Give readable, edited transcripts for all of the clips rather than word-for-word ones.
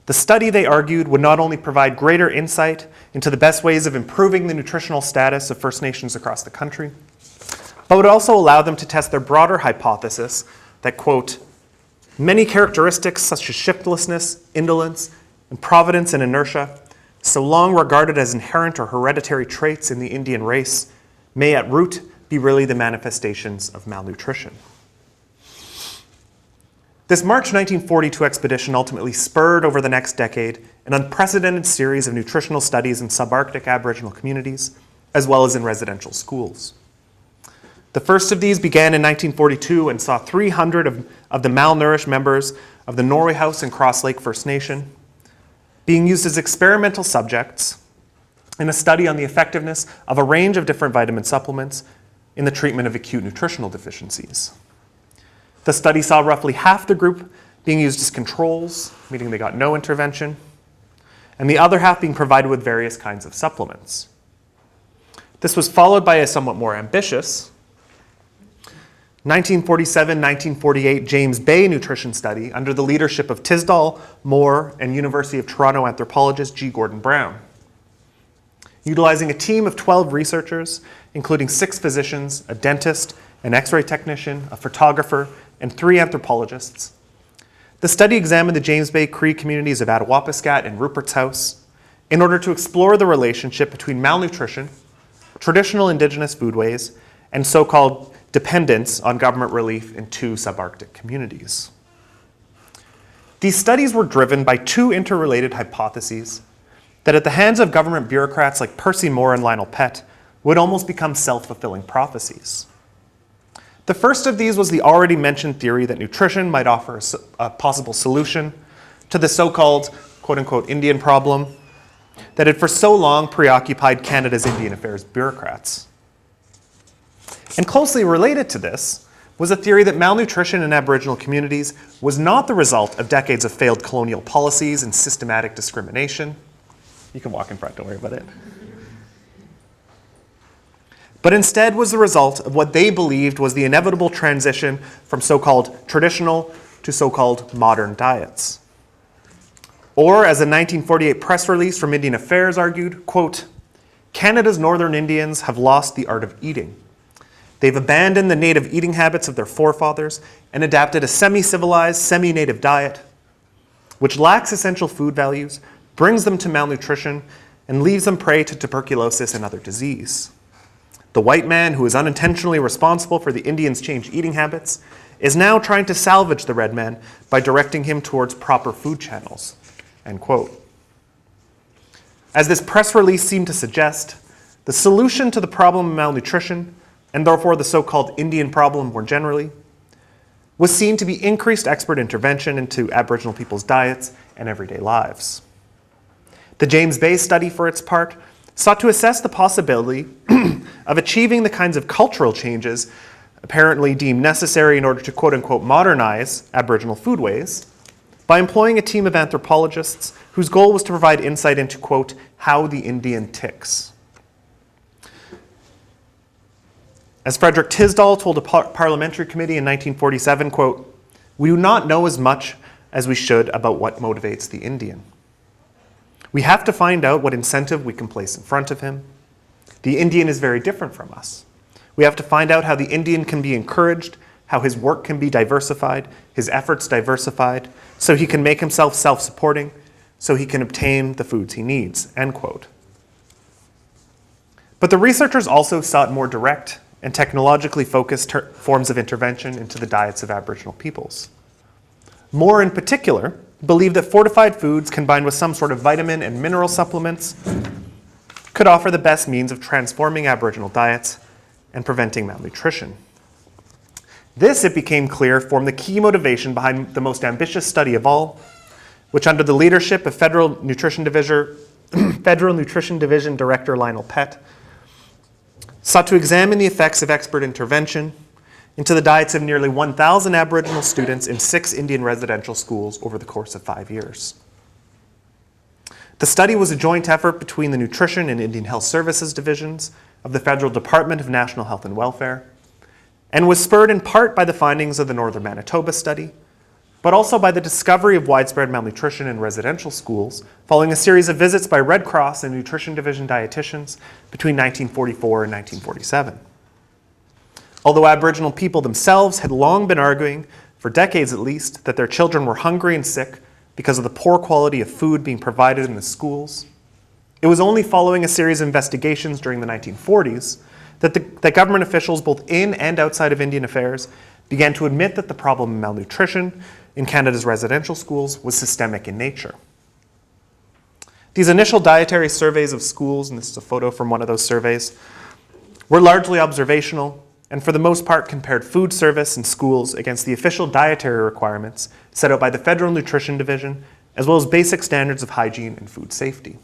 The study, they argued, would not only provide greater insight into the best ways of improving the nutritional status of First Nations across the country, but would also allow them to test their broader hypothesis that, quote, many characteristics such as shiftlessness, indolence, and providence and inertia, so long regarded as inherent or hereditary traits in the Indian race, may at root be really the manifestations of malnutrition. This March 1942 expedition ultimately spurred over the next decade an unprecedented series of nutritional studies in subarctic Aboriginal communities, as well as in residential schools. The first of these began in 1942 and saw 300 of the malnourished members of the Norway House and Cross Lake First Nation being used as experimental subjects in a study on the effectiveness of a range of different vitamin supplements in the treatment of acute nutritional deficiencies. The study saw roughly half the group being used as controls, meaning they got no intervention, and the other half being provided with various kinds of supplements. This was followed by a somewhat more ambitious 1947-1948 James Bay nutrition study under the leadership of Tisdall, Moore, and University of Toronto anthropologist G. Gordon Brown. Utilizing a team of 12 researchers, including 6 physicians, a dentist, an X-ray technician, a photographer, and 3 anthropologists, the study examined the James Bay Cree communities of Attawapiskat and Rupert's House in order to explore the relationship between malnutrition, traditional Indigenous foodways, and so-called dependence on government relief in 2 subarctic communities. These studies were driven by 2 interrelated hypotheses that at the hands of government bureaucrats like Percy Moore and Lionel Pett would almost become self-fulfilling prophecies. The first of these was the already mentioned theory that nutrition might offer a possible solution to the so-called, quote-unquote, Indian problem that had for so long preoccupied Canada's Indian Affairs bureaucrats. And closely related to this was a theory that malnutrition in Aboriginal communities was not the result of decades of failed colonial policies and systematic discrimination. You can walk in front, don't worry about it. But instead was the result of what they believed was the inevitable transition from so-called traditional to so-called modern diets. Or, as a 1948 press release from Indian Affairs argued, quote, Canada's Northern Indians have lost the art of eating. They've abandoned the native eating habits of their forefathers and adapted a semi-civilized, semi-native diet, which lacks essential food values, brings them to malnutrition, and leaves them prey to tuberculosis and other disease. The white man, who is unintentionally responsible for the Indians' changed eating habits, is now trying to salvage the red man by directing him towards proper food channels, end quote. As this press release seemed to suggest, the solution to the problem of malnutrition, and therefore the so-called Indian problem more generally, was seen to be increased expert intervention into Aboriginal people's diets and everyday lives. The James Bay study, for its part, sought to assess the possibility of achieving the kinds of cultural changes apparently deemed necessary in order to quote-unquote modernize Aboriginal foodways by employing a team of anthropologists whose goal was to provide insight into, quote, how the Indian ticks. As Frederick Tisdall told a parliamentary committee in 1947, quote, we do not know as much as we should about what motivates the Indian. We have to find out what incentive we can place in front of him. The Indian is very different from us. We have to find out how the Indian can be encouraged, how his work can be diversified, his efforts diversified, so he can make himself self-supporting, so he can obtain the foods he needs, end quote. But the researchers also sought more direct and technologically focused forms of intervention into the diets of Aboriginal peoples. Moore, in particular, believed that fortified foods combined with some sort of vitamin and mineral supplements could offer the best means of transforming Aboriginal diets and preventing malnutrition. This, it became clear, formed the key motivation behind the most ambitious study of all, which under the leadership of Federal Nutrition Division Director Lionel Pett, sought to examine the effects of expert intervention into the diets of nearly 1,000 Aboriginal students in 6 Indian residential schools over the course of 5 years. The study was a joint effort between the Nutrition and Indian Health Services divisions of the Federal Department of National Health and Welfare, and was spurred in part by the findings of the Northern Manitoba study, but also by the discovery of widespread malnutrition in residential schools following a series of visits by Red Cross and Nutrition Division dietitians between 1944 and 1947. Although Aboriginal people themselves had long been arguing, for decades at least, that their children were hungry and sick because of the poor quality of food being provided in the schools, it was only following a series of investigations during the 1940s that government officials both in and outside of Indian Affairs began to admit that the problem of malnutrition in Canada's residential schools was systemic in nature. These initial dietary surveys of schools, and this is a photo from one of those surveys, were largely observational and for the most part compared food service in schools against the official dietary requirements set out by the Federal Nutrition Division, as well as basic standards of hygiene and food safety.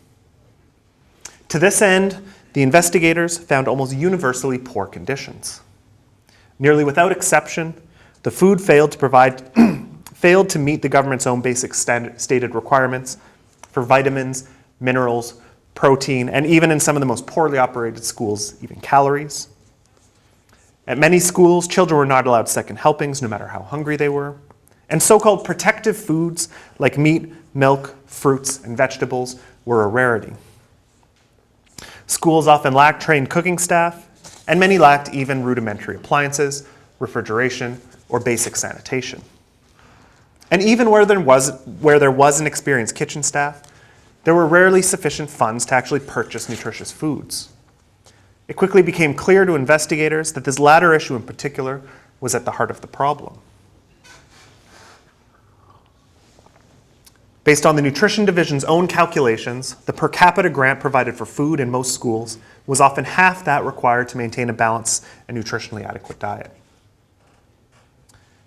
To this end, the investigators found almost universally poor conditions. Nearly without exception, the food failed to meet the government's own basic stated requirements for vitamins, minerals, protein, and even in some of the most poorly operated schools, even calories. At many schools, children were not allowed second helpings no matter how hungry they were. And so-called protective foods like meat, milk, fruits, and vegetables were a rarity. Schools often lacked trained cooking staff, and many lacked even rudimentary appliances, refrigeration, or basic sanitation. And even where there was an experienced kitchen staff, there were rarely sufficient funds to actually purchase nutritious foods. It quickly became clear to investigators that this latter issue in particular was at the heart of the problem. Based on the Nutrition Division's own calculations, the per capita grant provided for food in most schools was often half that required to maintain a balanced and nutritionally adequate diet.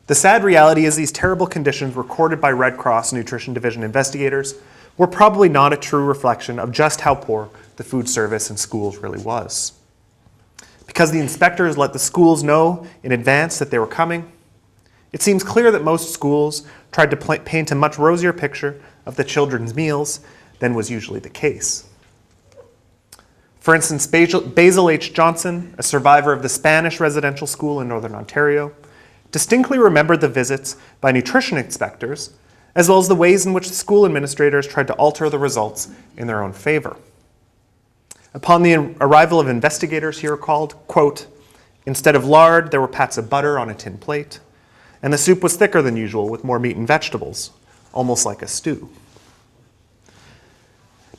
The sad reality is these terrible conditions recorded by Red Cross and Nutrition Division investigators were probably not a true reflection of just how poor the food service in schools really was. Because the inspectors let the schools know in advance that they were coming, it seems clear that most schools tried to paint a much rosier picture of the children's meals than was usually the case. For instance, Basil H. Johnson, a survivor of the Spanish residential school in Northern Ontario, distinctly remembered the visits by nutrition inspectors, as well as the ways in which the school administrators tried to alter the results in their own favor. Upon the arrival of investigators, he recalled, quote, "Instead of lard, there were pats of butter on a tin plate, and the soup was thicker than usual with more meat and vegetables, almost like a stew."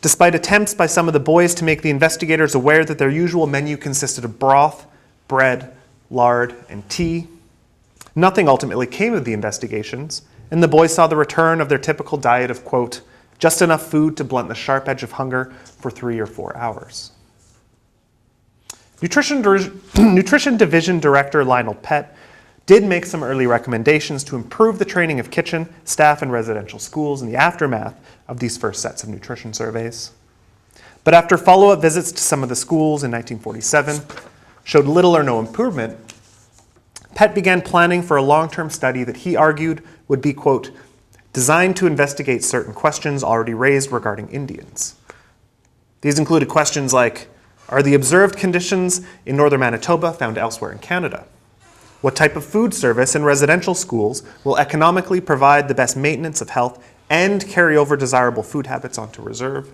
Despite attempts by some of the boys to make the investigators aware that their usual menu consisted of broth, bread, lard, and tea, nothing ultimately came of the investigations, and the boys saw the return of their typical diet of, quote, "just enough food to blunt the sharp edge of hunger for 3 or 4 hours." Nutrition Division Director Lionel Pett did make some early recommendations to improve the training of kitchen staff in residential schools in the aftermath of these first sets of nutrition surveys. But after follow-up visits to some of the schools in 1947 showed little or no improvement, Pett began planning for a long-term study that he argued would be, quote, "designed to investigate certain questions already raised regarding Indians." These included questions like, are the observed conditions in northern Manitoba found elsewhere in Canada? What type of food service in residential schools will economically provide the best maintenance of health and carry over desirable food habits onto reserve?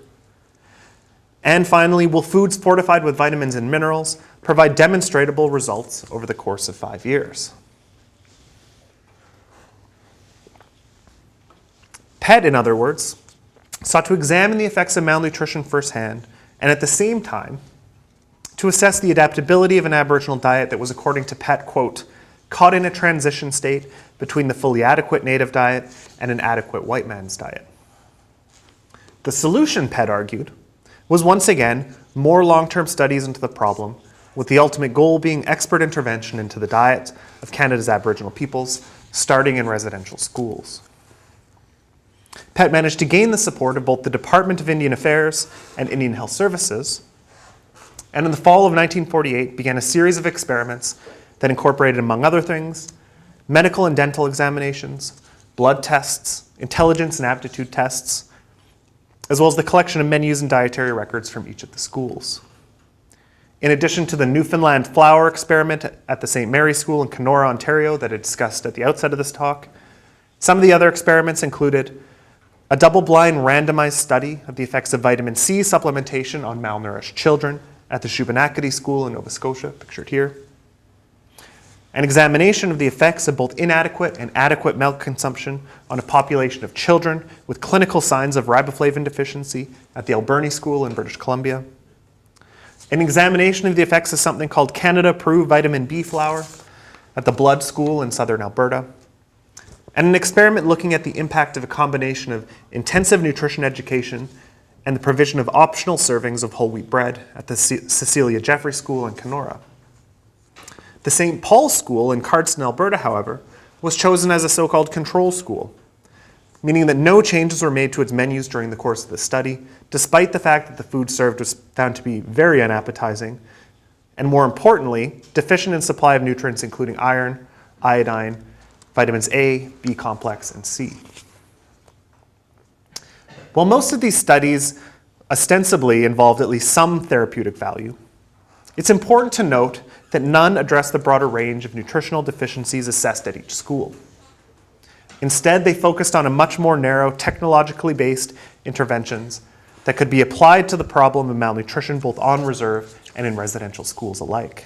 And finally, will foods fortified with vitamins and minerals provide demonstrable results over the course of 5 years? Pett, in other words, sought to examine the effects of malnutrition firsthand and at the same time to assess the adaptability of an Aboriginal diet that was, according to Pett, quote, "caught in a transition state between the fully adequate native diet and an adequate white man's diet." The solution, Pett argued, was once again more long-term studies into the problem, with the ultimate goal being expert intervention into the diet of Canada's Aboriginal peoples, starting in residential schools. Pett managed to gain the support of both the Department of Indian Affairs and Indian Health Services, and in the fall of 1948 began a series of experiments that incorporated, among other things, medical and dental examinations, blood tests, intelligence and aptitude tests, as well as the collection of menus and dietary records from each of the schools. In addition to the Newfoundland flour experiment at the St. Mary's School in Kenora, Ontario that I discussed at the outset of this talk, Some of the other experiments included a double-blind randomized study of the effects of vitamin C supplementation on malnourished children at the Shubenacadie School in Nova Scotia, pictured here. An examination of the effects of both inadequate and adequate milk consumption on a population of children with clinical signs of riboflavin deficiency at the Alberni School in British Columbia. An examination of the effects of something called Canada-approved vitamin B flour at the Blood School in southern Alberta. And an experiment looking at the impact of a combination of intensive nutrition education and the provision of optional servings of whole wheat bread at the Cecilia Jeffrey School in Kenora. The St. Paul's School in Cardston, Alberta, however, was chosen as a so-called control school, meaning that no changes were made to its menus during the course of the study, despite the fact that the food served was found to be very unappetizing, and more importantly, deficient in supply of nutrients including iron, iodine, vitamins A, B complex, and C. While most of these studies ostensibly involved at least some therapeutic value, it's important to note that none address the broader range of nutritional deficiencies assessed at each school. Instead, they focused on a much more narrow, technologically based interventions that could be applied to the problem of malnutrition both on reserve and in residential schools alike.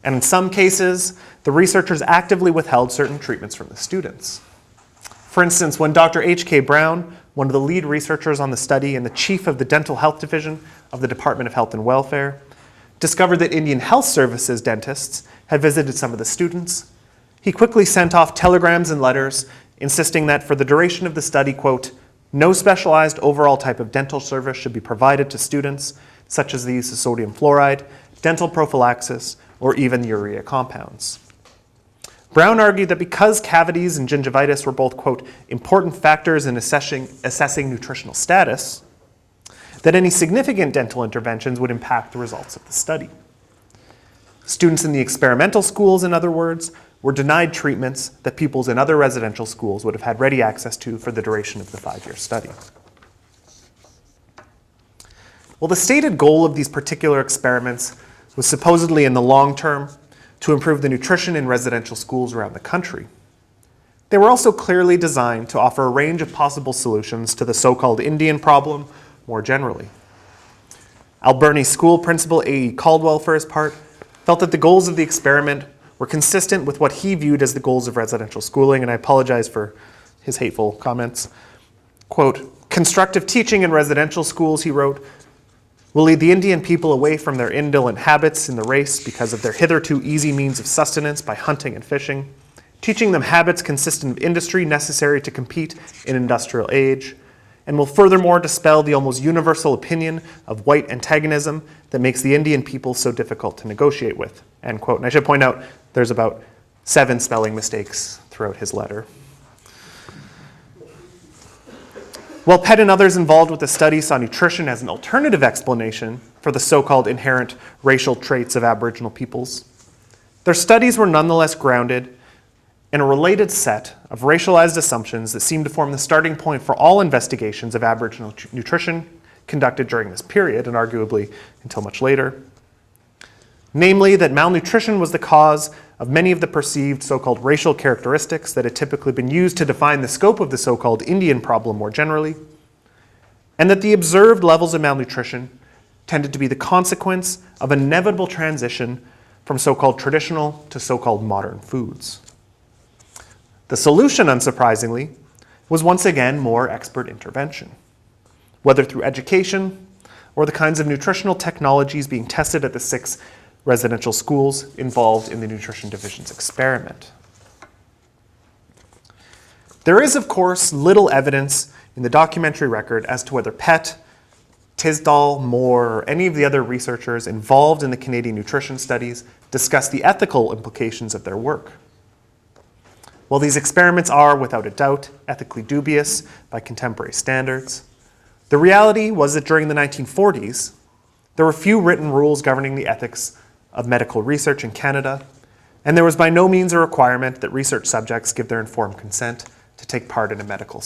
And in some cases, the researchers actively withheld certain treatments from the students. For instance, when Dr. H.K. Brown, one of the lead researchers on the study and the chief of the Dental Health Division of the Department of Health and Welfare, discovered that Indian Health Services dentists had visited some of the students, he quickly sent off telegrams and letters insisting that for the duration of the study, quote, no specialized overall type of dental service should be provided to students, such as the use of sodium fluoride, dental prophylaxis, or even urea compounds. Brown argued that because cavities and gingivitis were both, quote, important factors in assessing nutritional status, that any significant dental interventions would impact the results of the study. Students in the experimental schools, in other words, were denied treatments that pupils in other residential schools would have had ready access to for the duration of the 5-year study. Well, the stated goal of these particular experiments was supposedly in the long term to improve the nutrition in residential schools around the country. They were also clearly designed to offer a range of possible solutions to the so-called Indian problem more generally. Alberni School Principal A.E. Caldwell, for his part, felt that the goals of the experiment were consistent with what he viewed as the goals of residential schooling, and I apologize for his hateful comments. Quote, constructive teaching in residential schools, he wrote, will lead the Indian people away from their indolent habits in the race because of their hitherto easy means of sustenance by hunting and fishing, teaching them habits consistent of industry necessary to compete in industrial age, and will furthermore dispel the almost universal opinion of white antagonism that makes the Indian people so difficult to negotiate with, end quote. And I should point out there's about 7 spelling mistakes throughout his letter. While Pett and others involved with the study saw nutrition as an alternative explanation for the so-called inherent racial traits of Aboriginal peoples, their studies were nonetheless grounded in a related set of racialized assumptions that seemed to form the starting point for all investigations of Aboriginal nutrition conducted during this period, and arguably until much later. Namely, that malnutrition was the cause of many of the perceived so-called racial characteristics that had typically been used to define the scope of the so-called Indian problem more generally, and that the observed levels of malnutrition tended to be the consequence of an inevitable transition from so-called traditional to so-called modern foods. The solution, unsurprisingly, was once again more expert intervention, whether through education or the kinds of nutritional technologies being tested at the 6 residential schools involved in the Nutrition Division's experiment. There is, of course, little evidence in the documentary record as to whether Pett, Tisdall, Moore, or any of the other researchers involved in the Canadian nutrition studies discussed the ethical implications of their work. While these experiments are, without a doubt, ethically dubious by contemporary standards, the reality was that during the 1940s, there were few written rules governing the ethics of medical research in Canada, and there was by no means a requirement that research subjects give their informed consent to take part in a medical